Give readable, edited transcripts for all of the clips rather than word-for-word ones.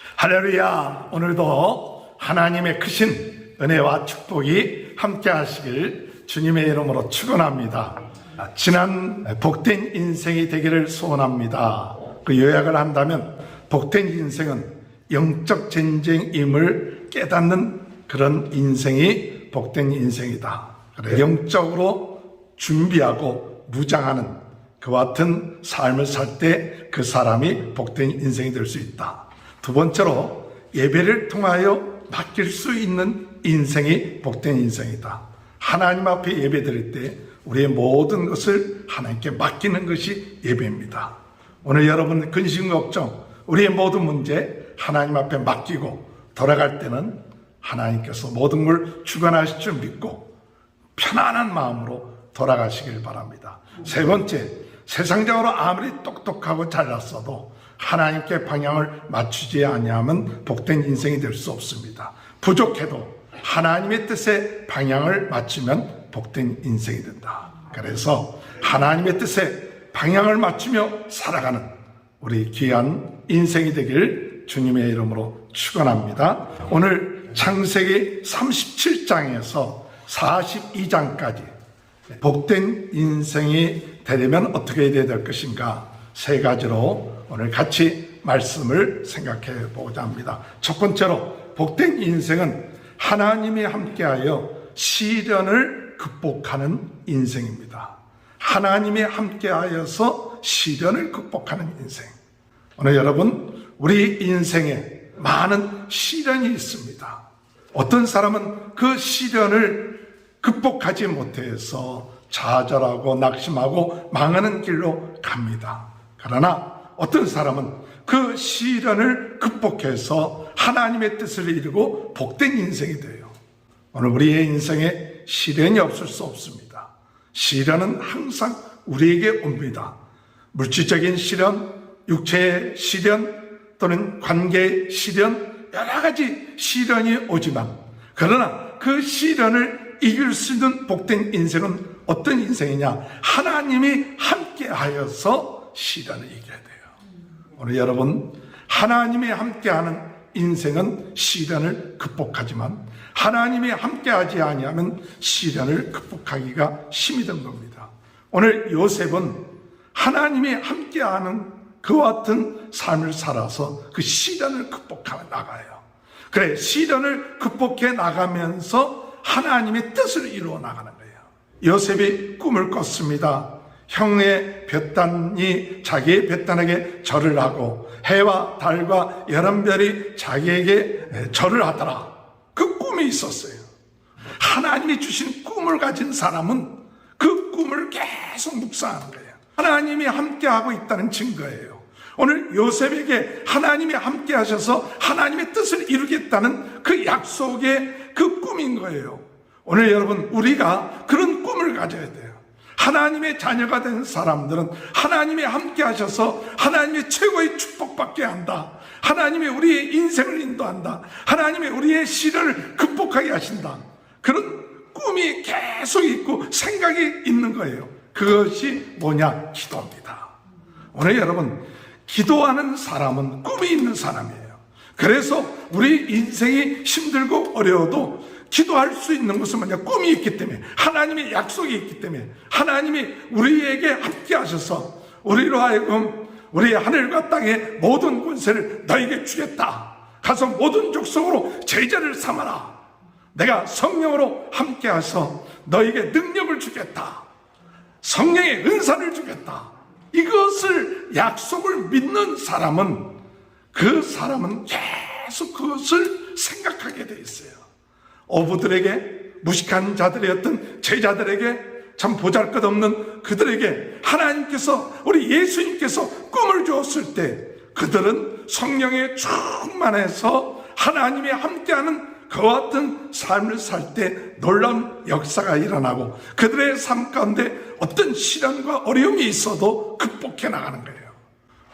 할렐루야. 오늘도 하나님의 크신 은혜와 축복이 함께 하시길 주님의 이름으로 축원합니다. 지난 복된 인생이 되기를 소원합니다. 그 요약을 한다면 복된 인생은 영적 전쟁임을 깨닫는 그런 인생이 복된 인생이다. 그래, 영적으로 준비하고 무장하는 그와 같은 삶을 살 때 그 사람이 복된 인생이 될 수 있다. 두 번째로 예배를 통하여 맡길 수 있는 인생이 복된 인생이다. 하나님 앞에 예배 드릴 때 우리의 모든 것을 하나님께 맡기는 것이 예배입니다. 오늘 여러분 근심 걱정 우리의 모든 문제 하나님 앞에 맡기고 돌아갈 때는 하나님께서 모든 걸 주관하실 줄 믿고 편안한 마음으로 돌아가시길 바랍니다. 세 번째, 세상적으로 아무리 똑똑하고 잘났어도 하나님께 방향을 맞추지 아니하면 복된 인생이 될 수 없습니다. 부족해도 하나님의 뜻에 방향을 맞추면 복된 인생이 된다. 그래서 하나님의 뜻에 방향을 맞추며 살아가는 우리 귀한 인생이 되길 주님의 이름으로 축원합니다. 오늘 창세기 37장에서 42장까지 복된 인생이 되려면 어떻게 해야 될 것인가 세 가지로 오늘 같이 말씀을 생각해 보고자 합니다. 첫 번째로 복된 인생은 하나님이 함께하여 시련을 극복하는 인생입니다. 하나님이 함께하여서 시련을 극복하는 인생. 오늘 여러분 우리 인생에 많은 시련이 있습니다. 어떤 사람은 그 시련을 극복하지 못해서 좌절하고 낙심하고 망하는 길로 갑니다. 그러나 어떤 사람은 그 시련을 극복해서 하나님의 뜻을 이루고 복된 인생이 돼요. 오늘 우리의 인생에 시련이 없을 수 없습니다. 시련은 항상 우리에게 옵니다. 물질적인 시련, 육체의 시련 또는 관계의 시련 여러 가지 시련이 오지만 그러나 그 시련을 이길 수 있는 복된 인생은 어떤 인생이냐? 하나님이 함께하여서 시련을 이겨야 돼요. 오늘 여러분 하나님이 함께하는 인생은 시련을 극복하지만 하나님이 함께하지 아니하면 시련을 극복하기가 힘이 든 겁니다. 오늘 요셉은 하나님이 함께하는 그와 같은 삶을 살아서 그 시련을 극복해 나가요. 그래, 시련을 극복해 나가면서 하나님의 뜻을 이루어 나가는 거예요. 요셉이 꿈을 꿨습니다. 형의 벳단이 자기의 벳단에게 절을 하고 해와 달과 열한별이 자기에게 절을 하더라. 그 꿈이 있었어요. 하나님이 주신 꿈을 가진 사람은 그 꿈을 계속 묵상하는 거예요. 하나님이 함께하고 있다는 증거예요. 오늘 요셉에게 하나님이 함께 하셔서 하나님의 뜻을 이루겠다는 그 약속의 그 꿈인 거예요. 오늘 여러분 우리가 그런 꿈을 가져야 돼요. 하나님의 자녀가 된 사람들은 하나님이 함께 하셔서 하나님의 최고의 축복받게 한다. 하나님이 우리의 인생을 인도한다. 하나님이 우리의 시련을 극복하게 하신다. 그런 꿈이 계속 있고 생각이 있는 거예요. 그것이 뭐냐? 기도입니다. 오늘 여러분 기도하는 사람은 꿈이 있는 사람이에요. 그래서 우리 인생이 힘들고 어려워도 기도할 수 있는 것은 뭐냐? 꿈이 있기 때문에, 하나님의 약속이 있기 때문에, 하나님이 우리에게 함께 하셔서 우리로 하여금 우리 하늘과 땅의 모든 권세를 너에게 주겠다. 가서 모든 족속으로 제자를 삼아라. 내가 성령으로 함께 하셔서 너에게 능력을 주겠다. 성령의 은사를 주겠다. 이것을 약속을 믿는 사람은 그 사람은 계속 그것을 생각하게 돼 있어요. 어부들에게, 무식한 자들이었던 제자들에게, 참 보잘것없는 그들에게 하나님께서, 우리 예수님께서 꿈을 주었을 때 그들은 성령에 충만해서 하나님이 함께하는 그와 같은 삶을 살 때 놀라운 역사가 일어나고 그들의 삶 가운데 어떤 시련과 어려움이 있어도 극복해 나가는 거예요.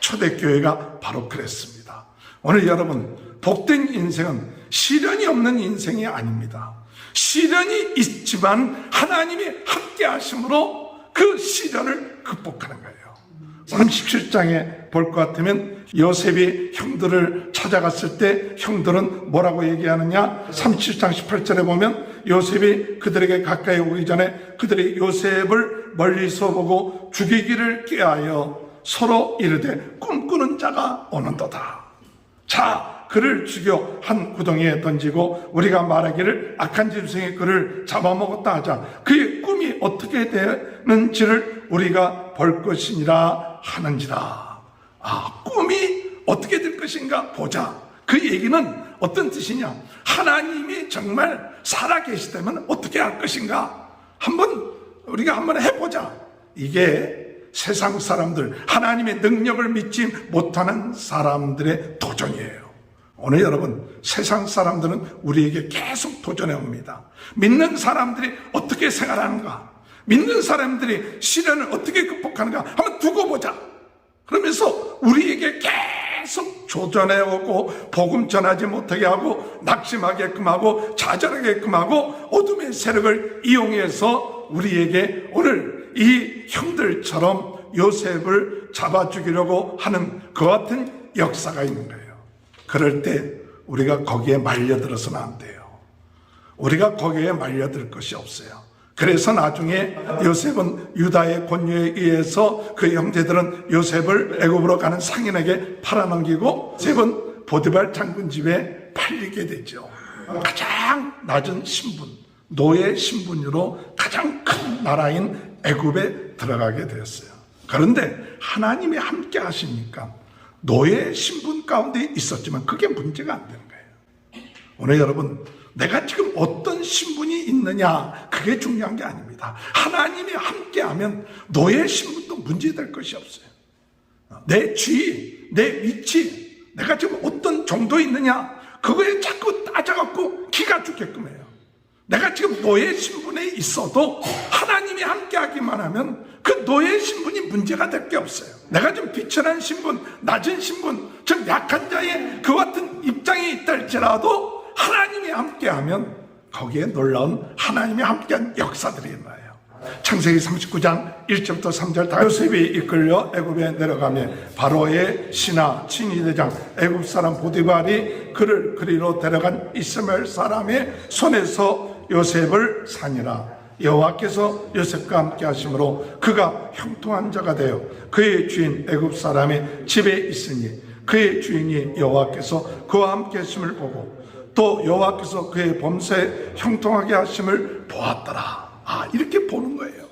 초대교회가 바로 그랬습니다. 오늘 여러분 복된 인생은 시련이 없는 인생이 아닙니다. 시련이 있지만 하나님이 함께 하심으로 그 시련을 극복하는 거예요. 오늘 17장에 볼 것 같으면 요셉이 형들을 찾아갔을 때 형들은 뭐라고 얘기하느냐? 37장 18절에 보면 요셉이 그들에게 가까이 오기 전에 그들이 요셉을 멀리서 보고 죽이기를 꾀하여 서로 이르되 꿈꾸는 자가 오는도다. 자, 그를 죽여 한 구덩이에 던지고 우리가 말하기를 악한 짐승이 그를 잡아먹었다 하자. 그의 꿈이 어떻게 되는지를 우리가 볼 것이니라 하는지라. 꿈이 어떻게 될 것인가 보자. 그 얘기는 어떤 뜻이냐? 하나님이 정말 살아계시다면 어떻게 할 것인가? 우리가 한번 해보자. 이게 세상 사람들, 하나님의 능력을 믿지 못하는 사람들의 도전이에요. 오늘 여러분, 세상 사람들은 우리에게 계속 도전해 옵니다. 믿는 사람들이 어떻게 생활하는가? 믿는 사람들이 시련을 어떻게 극복하는가? 한번 두고 보자. 그러면서 우리에게 계속 조전해 오고 복음 전하지 못하게 하고 낙심하게끔 하고 좌절하게끔 하고 어둠의 세력을 이용해서 우리에게 오늘 이 형들처럼 요셉을 잡아 죽이려고 하는 그 같은 역사가 있는 거예요. 그럴 때 우리가 거기에 말려들어서는 안 돼요. 우리가 거기에 말려들 것이 없어요. 그래서 나중에 요셉은 유다의 권유에 의해서 그 형제들은 요셉을 애굽으로 가는 상인에게 팔아넘기고 요셉은 보디발 장군 집에 팔리게 되죠. 가장 낮은 신분, 노예 신분으로 가장 큰 나라인 애굽에 들어가게 되었어요. 그런데 하나님이 함께 하시니까 노예 신분 가운데 있었지만 그게 문제가 안 되는 거예요. 오늘 여러분, 내가 지금 어떤 신분이 있느냐, 그게 중요한 게 아닙니다. 하나님이 함께하면 노예 신분도 문제될 것이 없어요. 내 지위, 내 위치, 내가 지금 어떤 정도에 있느냐, 그거에 자꾸 따져갖고 기가 죽게끔 해요. 내가 지금 노예 신분에 있어도 하나님이 함께하기만 하면 그 노예 신분이 문제가 될 게 없어요. 내가 좀 비천한 신분, 낮은 신분, 좀 약한 자의 그 같은 입장에 있다 할지라도 하나님이 함께하면 거기에 놀라운 하나님이 함께한 역사들이 일어나요. 창세기 39장 1절부터 3절 다 요셉이 이끌려 애굽에 내려가며 바로의 신하 친위대장 애굽 사람 보디발이 그를 그리로 데려간 이스마엘 사람의 손에서 요셉을 사니라. 여호와께서 요셉과 함께 하심으로 그가 형통한 자가 되어 그의 주인 애굽 사람의 집에 있으니 그의 주인이 여호와께서 그와 함께 하심을 보고 또 여호와께서 그의 범사에 형통하게 하심을 보았더라. 이렇게 보는 거예요.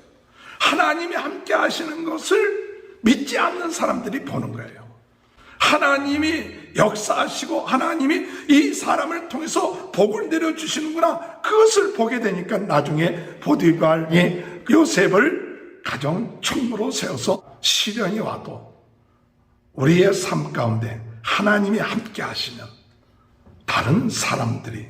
하나님이 함께 하시는 것을 믿지 않는 사람들이 보는 거예요. 하나님이 역사하시고 하나님이 이 사람을 통해서 복을 내려주시는구나, 그것을 보게 되니까 나중에 보디발이 요셉을 가정 총무로 세워서 시련이 와도 우리의 삶 가운데 하나님이 함께 하시면 다른 사람들이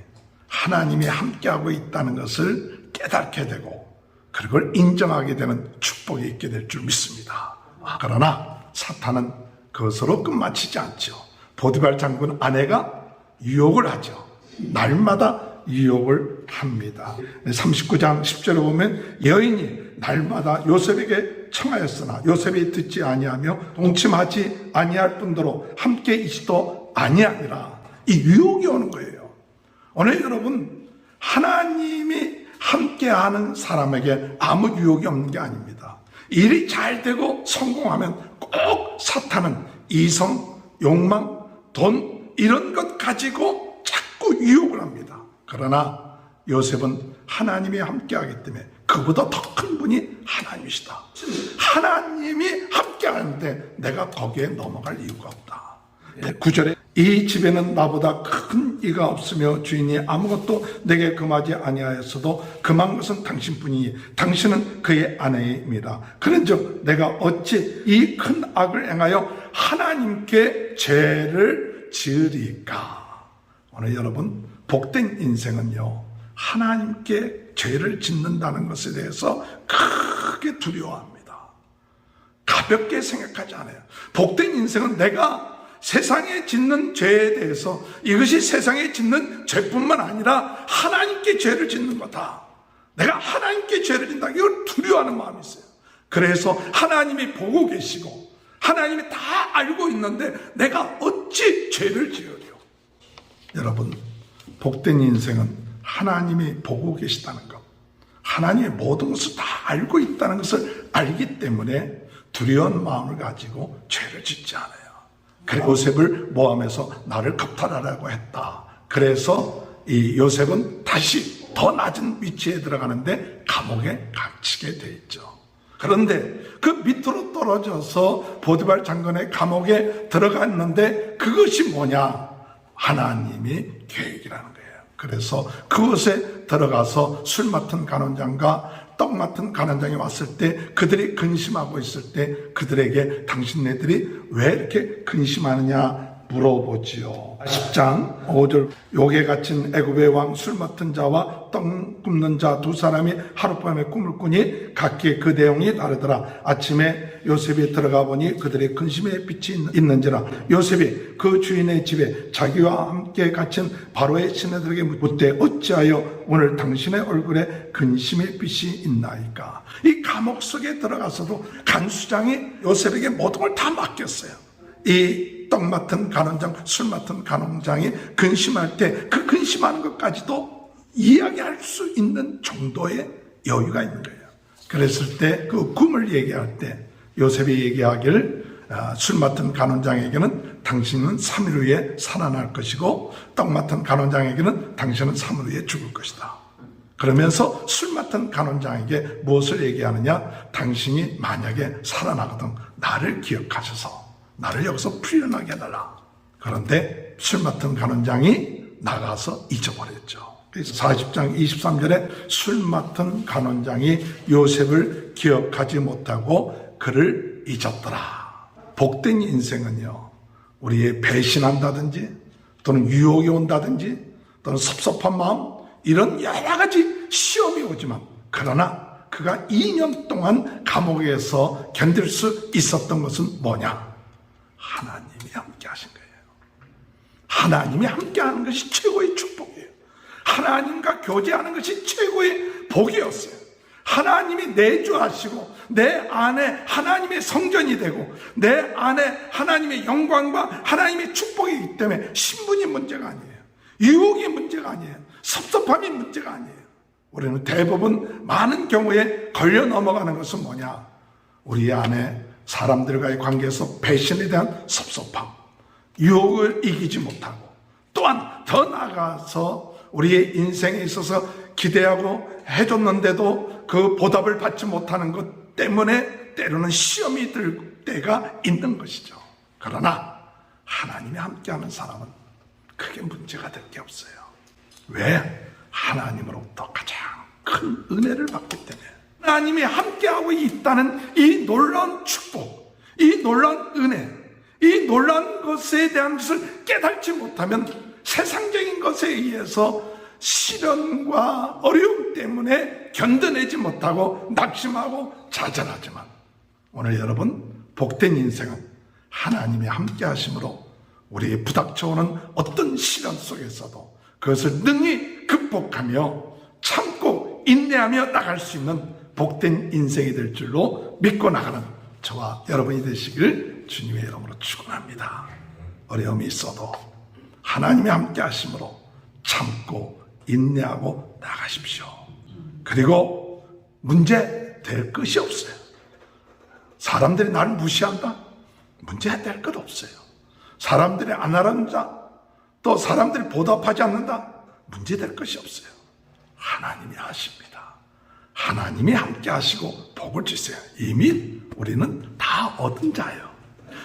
하나님이 함께하고 있다는 것을 깨닫게 되고 그걸 인정하게 되는 축복이 있게 될 줄 믿습니다. 그러나 사탄은 그것으로 끝마치지 않죠. 보디발 장군 아내가 유혹을 하죠. 날마다 유혹을 합니다. 39장 10절에 보면 여인이 날마다 요셉에게 청하였으나 요셉이 듣지 아니하며 동침하지 아니할 뿐더러 함께 있지도 아니하니라. 이 유혹이 오는 거예요. 오늘 여러분, 하나님이 함께하는 사람에게 아무 유혹이 없는 게 아닙니다. 일이 잘 되고 성공하면 꼭 사탄은 이성, 욕망, 돈 이런 것 가지고 자꾸 유혹을 합니다. 그러나 요셉은 하나님이 함께하기 때문에 그보다 더 큰 분이 하나님이시다. 하나님이 함께하는데 내가 거기에 넘어갈 이유가 없다. 9절에 이 집에는 나보다 큰 이가 없으며 주인이 아무것도 내게 금하지 아니하였어도 금한 것은 당신뿐이니 당신은 그의 아내입니다. 그런즉 내가 어찌 이 큰 악을 행하여 하나님께 죄를 지으리까. 오늘 여러분, 복된 인생은요, 하나님께 죄를 짓는다는 것에 대해서 크게 두려워합니다. 가볍게 생각하지 않아요. 복된 인생은 내가 세상에 짓는 죄에 대해서 이것이 세상에 짓는 죄뿐만 아니라 하나님께 죄를 짓는 거다. 내가 하나님께 죄를 짓는다. 이걸 두려워하는 마음이 있어요. 그래서 하나님이 보고 계시고 하나님이 다 알고 있는데 내가 어찌 죄를 지으려. 여러분, 복된 인생은 하나님이 보고 계시다는 것, 하나님의 모든 것을 다 알고 있다는 것을 알기 때문에 두려운 마음을 가지고 죄를 짓지 않아요. 그래 요셉을 모함해서 나를 겁탈하라고 했다. 그래서 이 요셉은 다시 더 낮은 위치에 들어가는데 감옥에 갇히게 돼 있죠. 그런데 그 밑으로 떨어져서 보디발 장관의 감옥에 들어갔는데 그것이 뭐냐? 하나님이 계획이라는 거예요. 그래서 그곳에 들어가서 술 맡은 간원장과 떡 맡은 간원장이 왔을 때 그들이 근심하고 있을 때 그들에게 당신네들이 왜 이렇게 근심하느냐 물어보지요. 10장 5절 욕에 갇힌 애굽의 왕 술 맡은 자와 떡 굽는 자 두 사람이 하룻밤에 꿈을 꾸니 각기 그 내용이 다르더라. 아침에 요셉이 들어가 보니 그들의 근심의 빛이 있는지라. 요셉이 그 주인의 집에 자기와 함께 갇힌 바로의 시내들에게 묻되 어찌하여 오늘 당신의 얼굴에 근심의 빛이 있나이까. 이 감옥 속에 들어가서도 간수장이 요셉에게 모든 걸 다 맡겼어요. 이 떡 맡은 간원장, 술 맡은 간원장이 근심할 때 그 근심하는 것까지도 이야기할 수 있는 정도의 여유가 있는 거예요. 그랬을 때 그 꿈을 얘기할 때 요셉이 얘기하기를 술 맡은 간원장에게는 당신은 3일 후에 살아날 것이고 떡 맡은 간원장에게는 당신은 3일 후에 죽을 것이다. 그러면서 술 맡은 간원장에게 무엇을 얘기하느냐? 당신이 만약에 살아나거든 나를 기억하셔서 나를 여기서 풀려나게 해달라. 그런데 술 맡은 간원장이 나가서 잊어버렸죠. 그래서 40장 23절에 술 맡은 간원장이 요셉을 기억하지 못하고 그를 잊었더라. 복된 인생은요, 우리의 배신한다든지 또는 유혹이 온다든지 또는 섭섭한 마음 이런 여러 가지 시험이 오지만 그러나 그가 2년 동안 감옥에서 견딜 수 있었던 것은 뭐냐? 하나님이 함께 하신 거예요. 하나님이 함께 하는 것이 최고의 축복이에요. 하나님과 교제하는 것이 최고의 복이었어요. 하나님이 내주하시고 내 안에 하나님의 성전이 되고 내 안에 하나님의 영광과 하나님의 축복이기 때문에 신분이 문제가 아니에요. 유혹이 문제가 아니에요. 섭섭함이 문제가 아니에요. 우리는 대부분 많은 경우에 걸려 넘어가는 것은 뭐냐? 우리 안에 사람들과의 관계에서 배신에 대한 섭섭함, 유혹을 이기지 못하고 또한 더 나아가서 우리의 인생에 있어서 기대하고 해줬는데도 그 보답을 받지 못하는 것 때문에 때로는 시험이 들 때가 있는 것이죠. 그러나 하나님이 함께하는 사람은 크게 문제가 될 게 없어요. 왜? 하나님으로부터 가장 큰 은혜를 받기 때문에. 하나님이 함께하고 있다는 이 놀라운 축복, 이 놀라운 은혜, 이 놀라운 것에 대한 것을 깨닫지 못하면 세상적인 것에 의해서 시련과 어려움 때문에 견뎌내지 못하고 낙심하고 좌절하지만 오늘 여러분 복된 인생은 하나님이 함께 하심으로 우리의 부닥쳐오는 어떤 시련 속에서도 그것을 능히 극복하며 참고 인내하며 나갈 수 있는 복된 인생이 될 줄로 믿고 나가는 저와 여러분이 되시길 주님의 이름으로 축원합니다. 어려움이 있어도 하나님이 함께 하심으로 참고 인내하고 나가십시오. 그리고 문제 될 것이 없어요. 사람들이 나를 무시한다? 문제 될 것 없어요. 사람들이 안 알아준다? 또 사람들이 보답하지 않는다? 문제 될 것이 없어요. 하나님이 하십니다. 하나님이 함께 하시고 복을 주세요. 이미 우리는 다 얻은 자예요.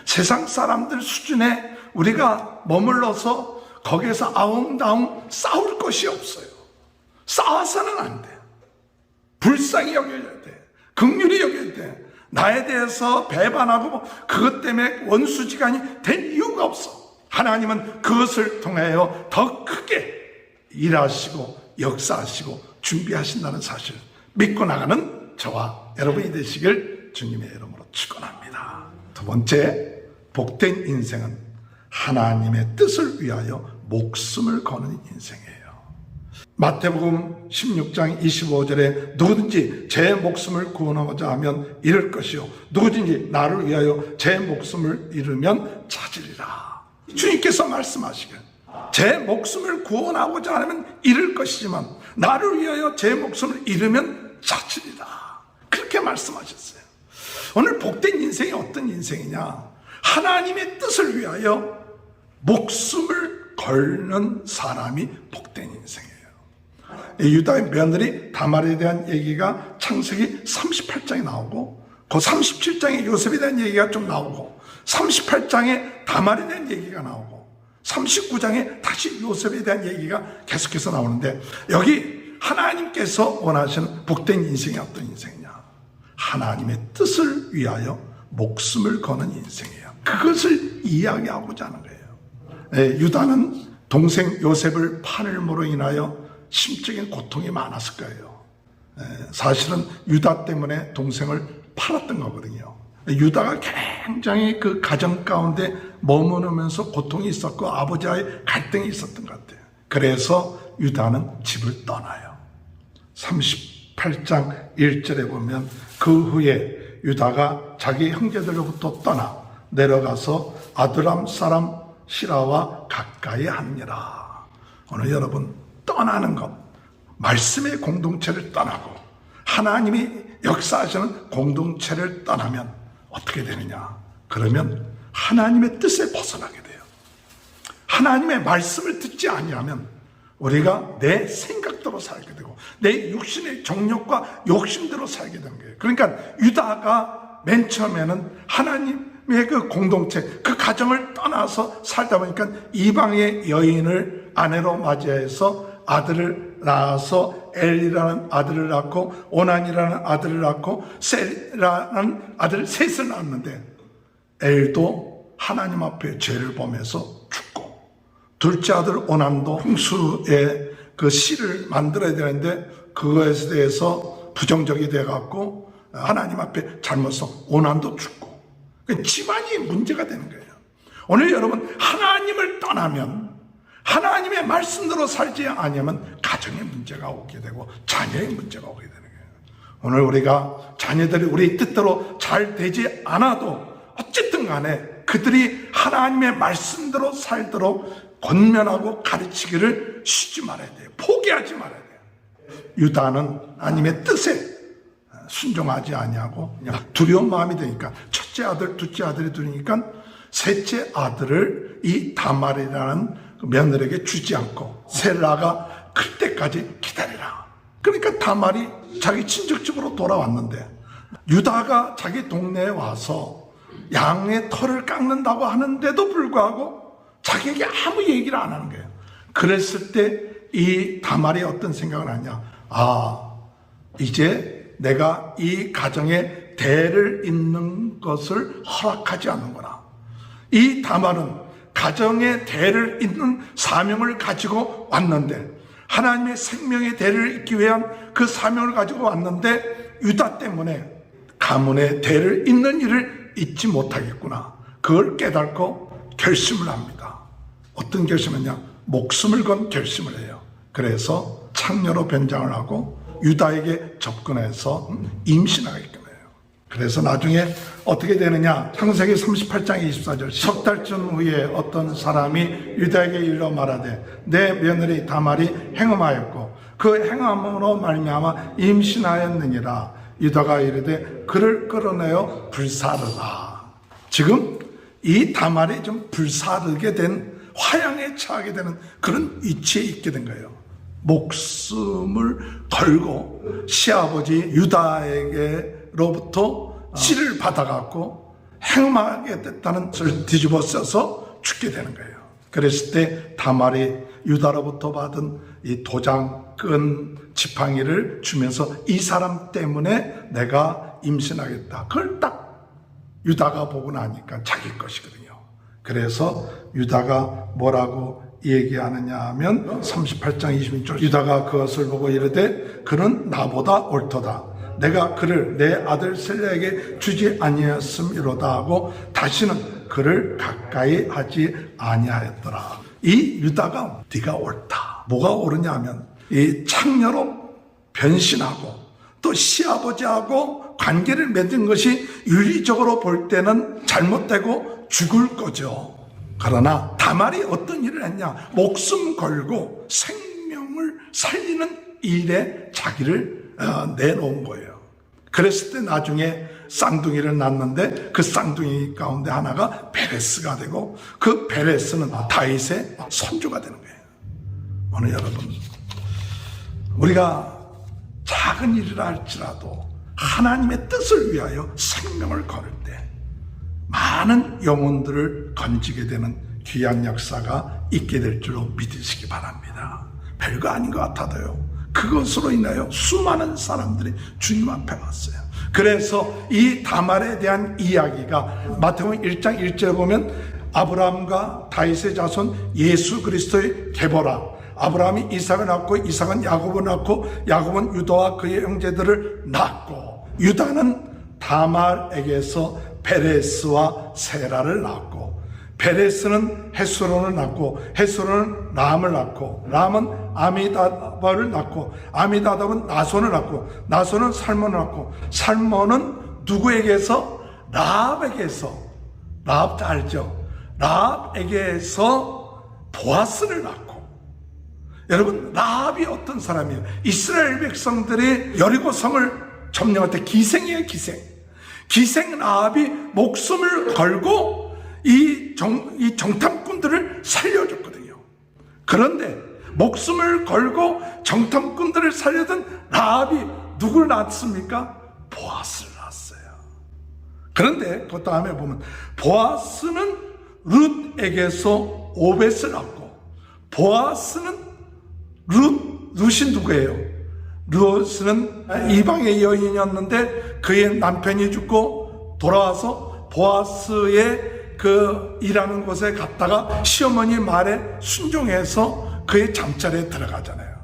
세상 사람들 수준에 우리가 머물러서 거기에서 아웅다웅 싸울 것이 없어요. 싸워서는 안 돼. 불쌍히 여겨야 돼. 긍휼히 여겨야 돼. 나에 대해서 배반하고 그것 때문에 원수지간이 된 이유가 없어. 하나님은 그것을 통하여 더 크게 일하시고 역사하시고 준비하신다는 사실 믿고 나가는 저와 여러분이 되시길 주님의 이름으로 축원합니다. 두 번째, 복된 인생은 하나님의 뜻을 위하여 목숨을 거는 인생이에요. 마태복음 16장 25절에 누구든지 제 목숨을 구원하고자 하면 잃을 것이요 누구든지 나를 위하여 제 목숨을 잃으면 찾으리라. 주님께서 말씀하시길 제 목숨을 구원하고자 하면 잃을 것이지만 나를 위하여 제 목숨을 잃으면 찾으리라. 그렇게 말씀하셨어요. 오늘 복된 인생이 어떤 인생이냐? 하나님의 뜻을 위하여 목숨을 걸는 사람이 복된 인생이에요. 유다의 며느리 다말에 대한 얘기가 창세기 38장에 나오고 그 37장에 요셉에 대한 얘기가 좀 나오고 38장에 다말에 대한 얘기가 나오고 39장에 다시 요셉에 대한 얘기가 계속해서 나오는데 여기 하나님께서 원하시는 복된 인생이 어떤 인생이냐? 하나님의 뜻을 위하여 목숨을 거는 인생이에요. 그것을 이야기하고자 하는 거예요. 유다는 동생 요셉을 파늘므로 인하여 심적인 고통이 많았을 거예요. 사실은 유다 때문에 동생을 팔았던 거거든요. 유다가 굉장히 그 가정 가운데 머무르면서 고통이 있었고 아버지와의 갈등이 있었던 것 같아요. 그래서 유다는 집을 떠나요. 38장 1절에 보면 그 후에 유다가 자기 형제들로부터 떠나 내려가서 아두람 사람 시라와 가까이 하니라. 오늘 여러분 떠나는 것, 말씀의 공동체를 떠나고 하나님이 역사하시는 공동체를 떠나면 어떻게 되느냐? 그러면 하나님의 뜻에 벗어나게 돼요. 하나님의 말씀을 듣지 아니하면 우리가 내 생각대로 살게 되고 내 육신의 정욕과 욕심대로 살게 되는 거예요. 그러니까 유다가 맨 처음에는 하나님의 그 공동체, 그 가정을 떠나서 살다 보니까 이방의 여인을 아내로 맞이해서 아들을 낳아서 엘이라는 아들을 낳고 오난이라는 아들을 낳고 셀이라는 아들 셋을 낳았는데 엘도 하나님 앞에 죄를 범해서 죽고 둘째 아들 오난도 홍수의 그 씨를 만들어야 되는데 그거에 대해서 부정적이 돼갖고 하나님 앞에 잘못해서 오난도 죽고 그러니까 집안이 문제가 되는 거예요. 오늘 여러분 하나님을 떠나면 하나님의 말씀대로 살지 아니하면 가정의 문제가 오게 되고 자녀의 문제가 오게 되는 거예요. 오늘 우리가 자녀들이 우리 뜻대로 잘 되지 않아도 어쨌든 간에 그들이 하나님의 말씀대로 살도록 권면하고 가르치기를 쉬지 말아야 돼요. 포기하지 말아야 돼요. 유다는 하나님의 뜻에 순종하지 아니하고 그냥 두려운 마음이 되니까 첫째 아들, 둘째 아들이 되니까 셋째 아들을 이 다말이라는 며느리에게 주지 않고 셀라가 클 때까지 기다리라. 그러니까 다말이 자기 친척집으로 돌아왔는데 유다가 자기 동네에 와서 양의 털을 깎는다고 하는데도 불구하고 자기에게 아무 얘기를 안 하는 거예요. 그랬을 때 이 다말이 어떤 생각을 하냐? 이제 내가 이 가정에 대를 잇는 것을 허락하지 않는구나. 이 다말은 가정의 대를 잇는 사명을 가지고 왔는데 하나님의 생명의 대를 잇기 위한 그 사명을 가지고 왔는데 유다 때문에 가문의 대를 잇는 일을 잊지 못하겠구나. 그걸 깨닫고 결심을 합니다. 어떤 결심이냐? 목숨을 건 결심을 해요. 그래서 창녀로 변장을 하고 유다에게 접근해서 임신하게끔 해요. 그래서 나중에 어떻게 되느냐? 창세기 38장 24절 석 달쯤 후에 어떤 사람이 유다에게 일러 말하되 내 며느리 다말이 행음하였고 그 행함으로 말미암아 임신하였느니라. 유다가 이르되 그를 끌어내어 불사르라. 지금 이 다말이 좀 불사르게 된 화양에 처하게 되는 그런 위치에 있게 된 거예요. 목숨을 걸고 시아버지 유다에게로부터 씨를 받아갖고 행음하게 됐다는 것을 뒤집어 써서 죽게 되는 거예요. 그랬을 때 다말이 유다로부터 받은 이 도장 끈 지팡이를 주면서 이 사람 때문에 내가 임신하겠다. 그걸 딱 유다가 보고 나니까 자기 것이거든요. 그래서 유다가 뭐라고 얘기하느냐 하면 38장 26절 유다가 그것을 보고 이르되 그는 나보다 옳도다. 내가 그를 내 아들 셀레에게 주지 아니하였음이로다 하고 다시는 그를 가까이 하지 아니하였더라. 이 유다가 네가 옳다. 뭐가 옳으냐 하면 이 창녀로 변신하고 또 시아버지하고 관계를 맺은 것이 윤리적으로 볼 때는 잘못되고 죽을 거죠. 그러나 다말이 어떤 일을 했냐? 목숨 걸고 생명을 살리는 일에 자기를 내놓은 거예요. 그랬을 때 나중에 쌍둥이를 낳는데 그 쌍둥이 가운데 하나가 베레스가 되고 그 베레스는 다윗의 손주가 되는 거예요. 오늘 여러분, 우리가 작은 일이라 할지라도 하나님의 뜻을 위하여 생명을 걸을 때 많은 영혼들을 건지게 되는 귀한 역사가 있게 될 줄로 믿으시기 바랍니다. 별거 아닌 것 같아도요, 그것으로 인하여 수많은 사람들이 주님 앞에 왔어요. 그래서 이 다말에 대한 이야기가 마태복음 1장 1절에 보면 아브라함과 다윗의 자손 예수 그리스도의 계보라. 아브라함이 이삭을 낳고 이삭은 야곱을 낳고 야곱은 유다와 그의 형제들을 낳고 유다는 다말에게서 베레스와 세라를 낳고 베레스는 헤스론을 낳고 헤스론은 람을 낳고 람은 아미다바를 낳고 아미다답은 나손을 낳고 나손은 살몬을 낳고 살몬은 누구에게서? 라합에게서, 라합 알죠? 라합에게서 보아스를 낳고. 여러분, 라합이 어떤 사람이에요? 이스라엘 백성들이 여리고 성을 점령할 때 기생이에요. 기생 라합이 목숨을 걸고 이 정탐꾼들을 살려줬거든요. 그런데 목숨을 걸고 정탐꾼들을 살려던 라합이 누구를 낳았습니까? 보아스를 낳았어요. 그런데 그 다음에 보면 보아스는 룻에게서 오벳을 낳고 보아스는 룻이 누구예요? 룻은 이방의 여인이었는데 그의 남편이 죽고 돌아와서 보아스의 그 일하는 곳에 갔다가 시어머니 말에 순종해서 그의 잠자리에 들어가잖아요.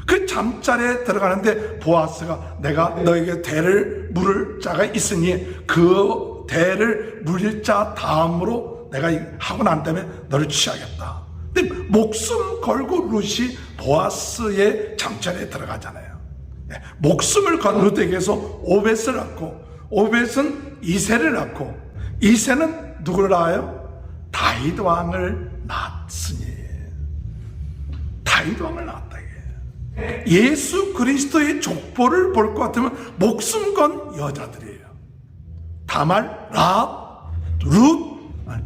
그 잠자리에 들어가는데 보아스가 내가 너에게 대를 물을 자가 있으니 그 대를 물릴 자 다음으로 내가 하고 난 다음에 너를 취하겠다. 근데 목숨 걸고 룻이 보아스의 잠자리에 들어가잖아요. 목숨을 건 룻에게서 오벳을 낳고 오벳은 이새를 낳고 이새는 누구를 낳아요? 다윗 왕을 낳았으니. 다윗 왕을 낳았다. 예수 그리스도의 족보를 볼 것 같으면 목숨 건 여자들이에요. 다말, 라합, 룻,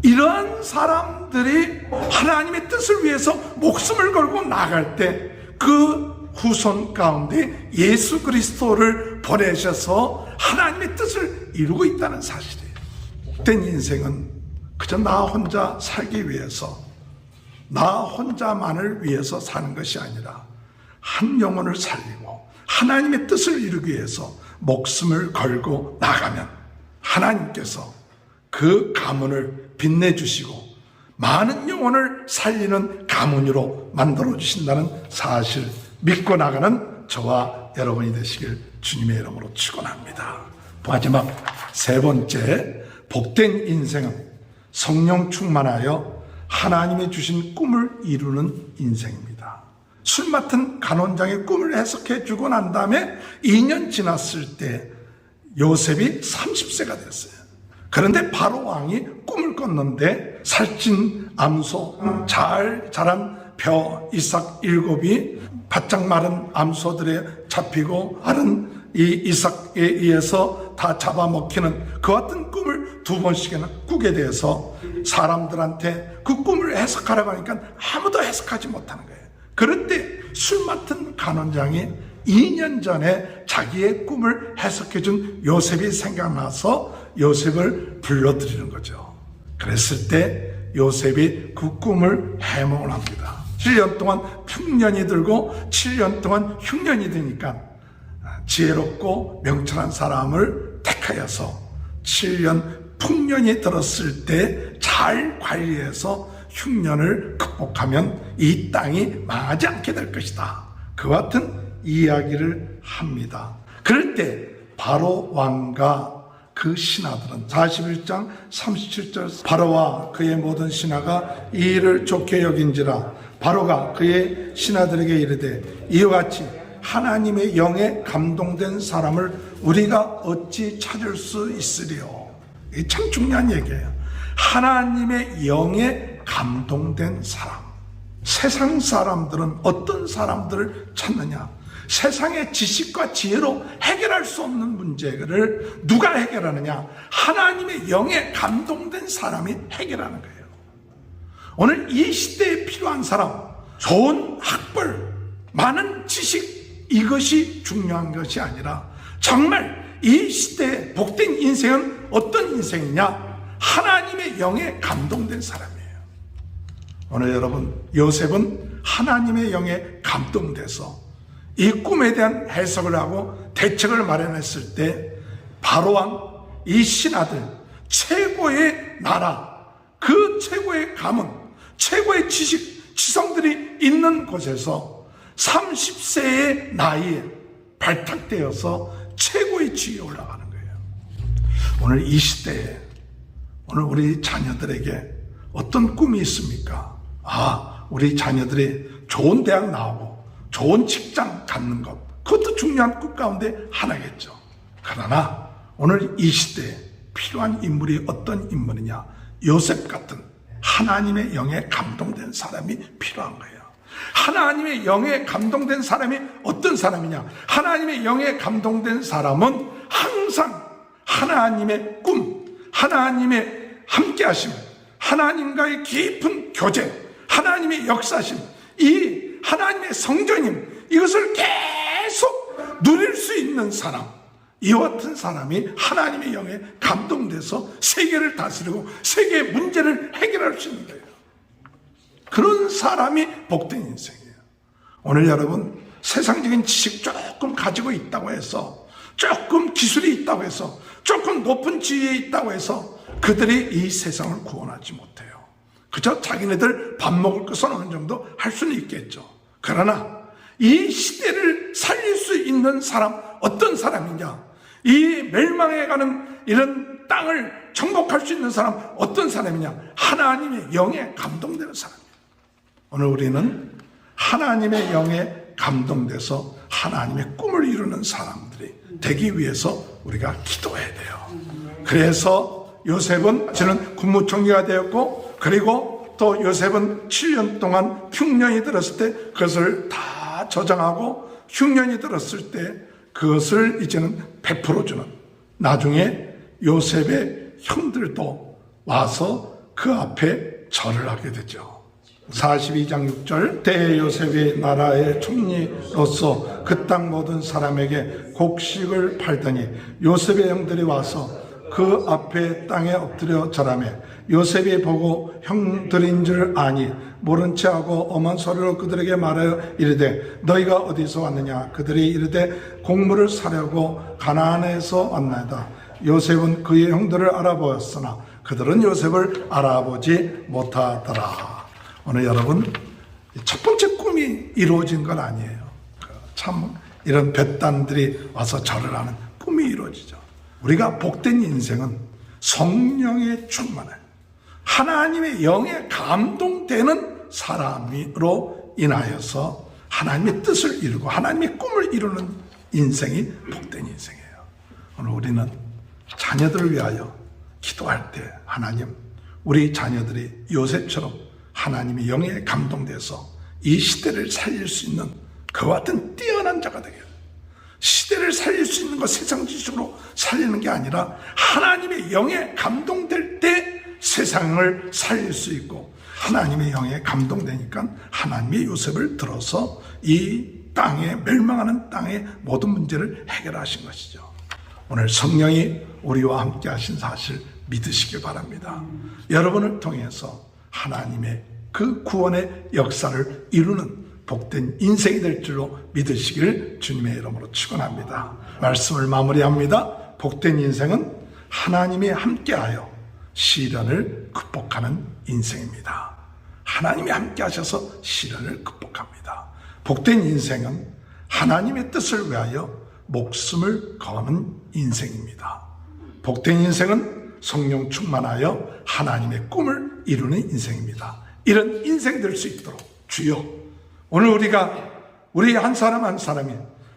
이러한 사람들이 하나님의 뜻을 위해서 목숨을 걸고 나갈 때 그 후손 가운데 예수 그리스도를 보내셔서 하나님의 뜻을 이루고 있다는 사실이에요. 복된 인생은 그저 나 혼자 살기 위해서, 나 혼자만을 위해서 사는 것이 아니라 한 영혼을 살리고 하나님의 뜻을 이루기 위해서 목숨을 걸고 나가면 하나님께서 그 가문을 빛내주시고 많은 영혼을 살리는 가문으로 만들어주신다는 사실 믿고 나가는 저와 여러분이 되시길 주님의 이름으로 축원합니다. 마지막 세 번째, 복된 인생은 성령 충만하여 하나님이 주신 꿈을 이루는 인생입니다. 술 맡은 간원장의 꿈을 해석해 주고 난 다음에 2년 지났을 때 요셉이 30세가 됐어요. 그런데 바로 왕이 꿈을 꿨는데 살찐 암소, 잘 자란 벼 이삭 7이 바짝 마른 암소들에 잡히고 마른 이 이삭에 의해서 다 잡아먹히는 그 같은 꿈을 2번씩이나 꾸게 돼서 사람들한테 그 꿈을 해석하라고 하니까 아무도 해석하지 못하는 거예요. 그럴 때 술 맡은 간원장이 2년 전에 자기의 꿈을 해석해준 요셉이 생각나서 요셉을 불러들이는 거죠. 그랬을 때 요셉이 그 꿈을 해몽을 합니다. 7년 동안 흉년이 들고 7년 동안 흉년이 드니까 지혜롭고 명철한 사람을 택하여서 7년 풍년이 들었을 때 잘 관리해서 흉년을 극복하면 이 땅이 망하지 않게 될 것이다. 그 같은 이야기를 합니다. 그럴 때 바로 왕과 그 신하들은 41장 37절 바로와 그의 모든 신하가 이 일을 좋게 여긴지라 바로가 그의 신하들에게 이르되 이와 같이 하나님의 영에 감동된 사람을 우리가 어찌 찾을 수 있으리요. 이게 참 중요한 얘기예요. 하나님의 영에 감동된 사람. 세상 사람들은 어떤 사람들을 찾느냐? 세상의 지식과 지혜로 해결할 수 없는 문제를 누가 해결하느냐? 하나님의 영에 감동된 사람이 해결하는 거예요. 오늘 이 시대에 필요한 사람, 좋은 학벌, 많은 지식, 이것이 중요한 것이 아니라 정말 이 시대의 복된 인생은 어떤 인생이냐? 하나님의 영에 감동된 사람이에요. 오늘 여러분, 요셉은 하나님의 영에 감동돼서 이 꿈에 대한 해석을 하고 대책을 마련했을 때 바로왕, 이 신하들, 최고의 나라, 그 최고의 가문, 최고의 지성들이 있는 곳에서 30세의 나이에 발탁되어서 최고의 지위에 올라가는 거예요. 오늘 이 시대에 오늘 우리 자녀들에게 어떤 꿈이 있습니까? 우리 자녀들이 좋은 대학 나오고 좋은 직장 갖는 것, 그것도 중요한 꿈 가운데 하나겠죠. 그러나 오늘 이 시대에 필요한 인물이 어떤 인물이냐? 요셉 같은 하나님의 영에 감동된 사람이 필요한 거예요. 하나님의 영에 감동된 사람이 어떤 사람이냐? 하나님의 영에 감동된 사람은 항상 하나님의 꿈, 하나님의 함께하심, 하나님과의 깊은 교제, 하나님의 역사심, 이 하나님의 성전임, 이것을 계속 누릴 수 있는 사람, 이와 같은 사람이 하나님의 영에 감동돼서 세계를 다스리고 세계의 문제를 해결할 수 있는 거예요. 그런 사람이 복된 인생이에요. 오늘 여러분, 세상적인 지식 조금 가지고 있다고 해서, 조금 기술이 있다고 해서, 조금 높은 지위에 있다고 해서 그들이 이 세상을 구원하지 못해요. 그저 자기네들 밥 먹을 것은 어느 정도 할 수는 있겠죠. 그러나 이 시대를 살릴 수 있는 사람, 어떤 사람이냐? 이 멸망해가는 이런 땅을 정복할 수 있는 사람, 어떤 사람이냐? 하나님의 영에 감동되는 사람이에요. 오늘 우리는 하나님의 영에 감동돼서 하나님의 꿈을 이루는 사람들이 되기 위해서 우리가 기도해야 돼요. 그래서 요셉은 저는 국무총리가 되었고, 그리고 또 요셉은 7년 동안 흉년이 들었을 때 그것을 다 저장하고, 흉년이 들었을 때 그것을 이제는 베풀어 주는, 나중에 요셉의 형들도 와서 그 앞에 절을 하게 되죠. 42장 6절 때 요셉이 나라의 총리로서 그 땅 모든 사람에게 곡식을 팔더니 요셉의 형들이 와서 그 앞에 땅에 엎드려 절하며 요셉이 보고 형들인 줄 아니 모른 체하고 엄한 소리로 그들에게 말하여 이르되 너희가 어디서 왔느냐? 그들이 이르되 곡물을 사려고 가나안에서 왔나이다. 요셉은 그의 형들을 알아보았으나 그들은 요셉을 알아보지 못하더라. 오늘 여러분, 첫 번째 꿈이 이루어진 건 아니에요. 참 이런 벳단들이 와서 절을 하는 꿈이 이루어지죠. 우리가 복된 인생은 성령의 충만을, 하나님의 영에 감동되는 사람으로 인하여서 하나님의 뜻을 이루고 하나님의 꿈을 이루는 인생이 복된 인생이에요. 오늘 우리는 자녀들을 위하여 기도할 때 하나님, 우리 자녀들이 요셉처럼 하나님의 영에 감동돼서 이 시대를 살릴 수 있는 그와 같은 뛰어난 자가 되게, 시대를 살릴 수 있는 것 세상 지식으로 살리는 게 아니라 하나님의 영에 감동될 때 세상을 살릴 수 있고, 하나님의 영에 감동되니까 하나님의 요셉을 들어서 이 땅에, 멸망하는 땅의 모든 문제를 해결하신 것이죠. 오늘 성령이 우리와 함께 하신 사실 믿으시기 바랍니다. 여러분을 통해서 하나님의 그 구원의 역사를 이루는 복된 인생이 될 줄로 믿으시기를 주님의 이름으로 축원합니다. 말씀을 마무리합니다. 복된 인생은 하나님이 함께하여 시련을 극복하는 인생입니다. 하나님이 함께 하셔서 시련을 극복합니다. 복된 인생은 하나님의 뜻을 위하여 목숨을 거는 인생입니다. 복된 인생은 성령 충만하여 하나님의 꿈을 이루는 인생입니다. 이런 인생 될 수 있도록 주여, 오늘 우리 한 사람 한 사람이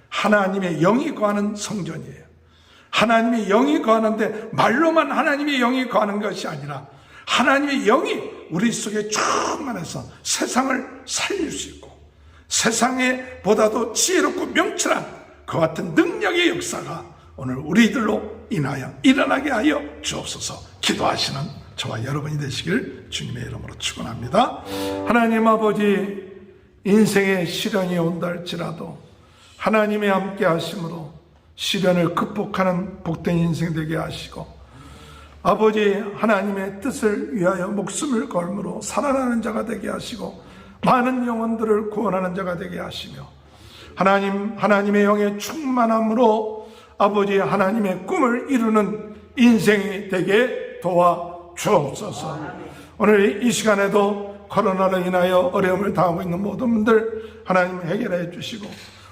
하나님의 영이 거하는 성전이에요. 하나님의 영이 거하는데 말로만 하나님의 영이 거하는 것이 아니라 하나님의 영이 우리 속에 충만해서 세상을 살릴 수 있고 세상에 보다도 지혜롭고 명철한 그 같은 능력의 역사가 오늘 우리들로 인하여 일어나게 하여 주옵소서. 기도하시는 저와 여러분이 되시길 주님의 이름으로 축원합니다. 하나님 아버지, 인생에 시련이 온다 할지라도 하나님의 함께 하심으로 시련을 극복하는 복된 인생 되게 하시고, 아버지 하나님의 뜻을 위하여 목숨을 걸므로 살아나는 자가 되게 하시고 많은 영혼들을 구원하는 자가 되게 하시며, 하나님의 영의 충만함으로 아버지 하나님의 꿈을 이루는 인생이 되게 도와 주옵소서. 오늘 이 시간에도 코로나로 인하여 어려움을 당하고 있는 모든 분들 하나님 해결해 주시고,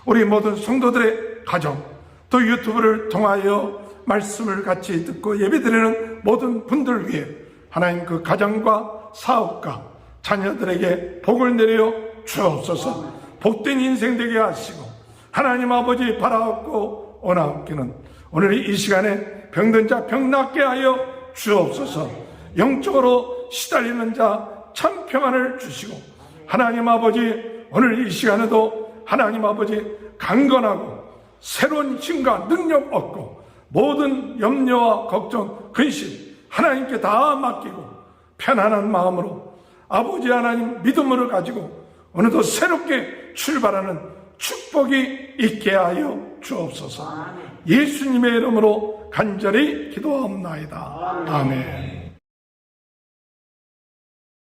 우리 모든 성도들의 가정, 또 유튜브를 통하여 말씀을 같이 듣고 예배드리는 모든 분들 위해 하나님 그 가정과 사업과 자녀들에게 복을 내려 주옵소서. 복된 인생 되게 하시고 하나님 아버지 바라옵고 원하옵기는 오늘 이 시간에 병든 자 병 낫게 하여 주옵소서. 영적으로 시달리는 자 참 평안을 주시고, 하나님 아버지 오늘 이 시간에도 하나님 아버지 강건하고 새로운 힘과 능력 얻고 모든 염려와 걱정, 근심 하나님께 다 맡기고 편안한 마음으로 아버지 하나님 믿음을 가지고 오늘도 새롭게 출발하는 축복이 있게 하여 주옵소서. 예수님의 이름으로 간절히 기도하옵나이다. 아멘.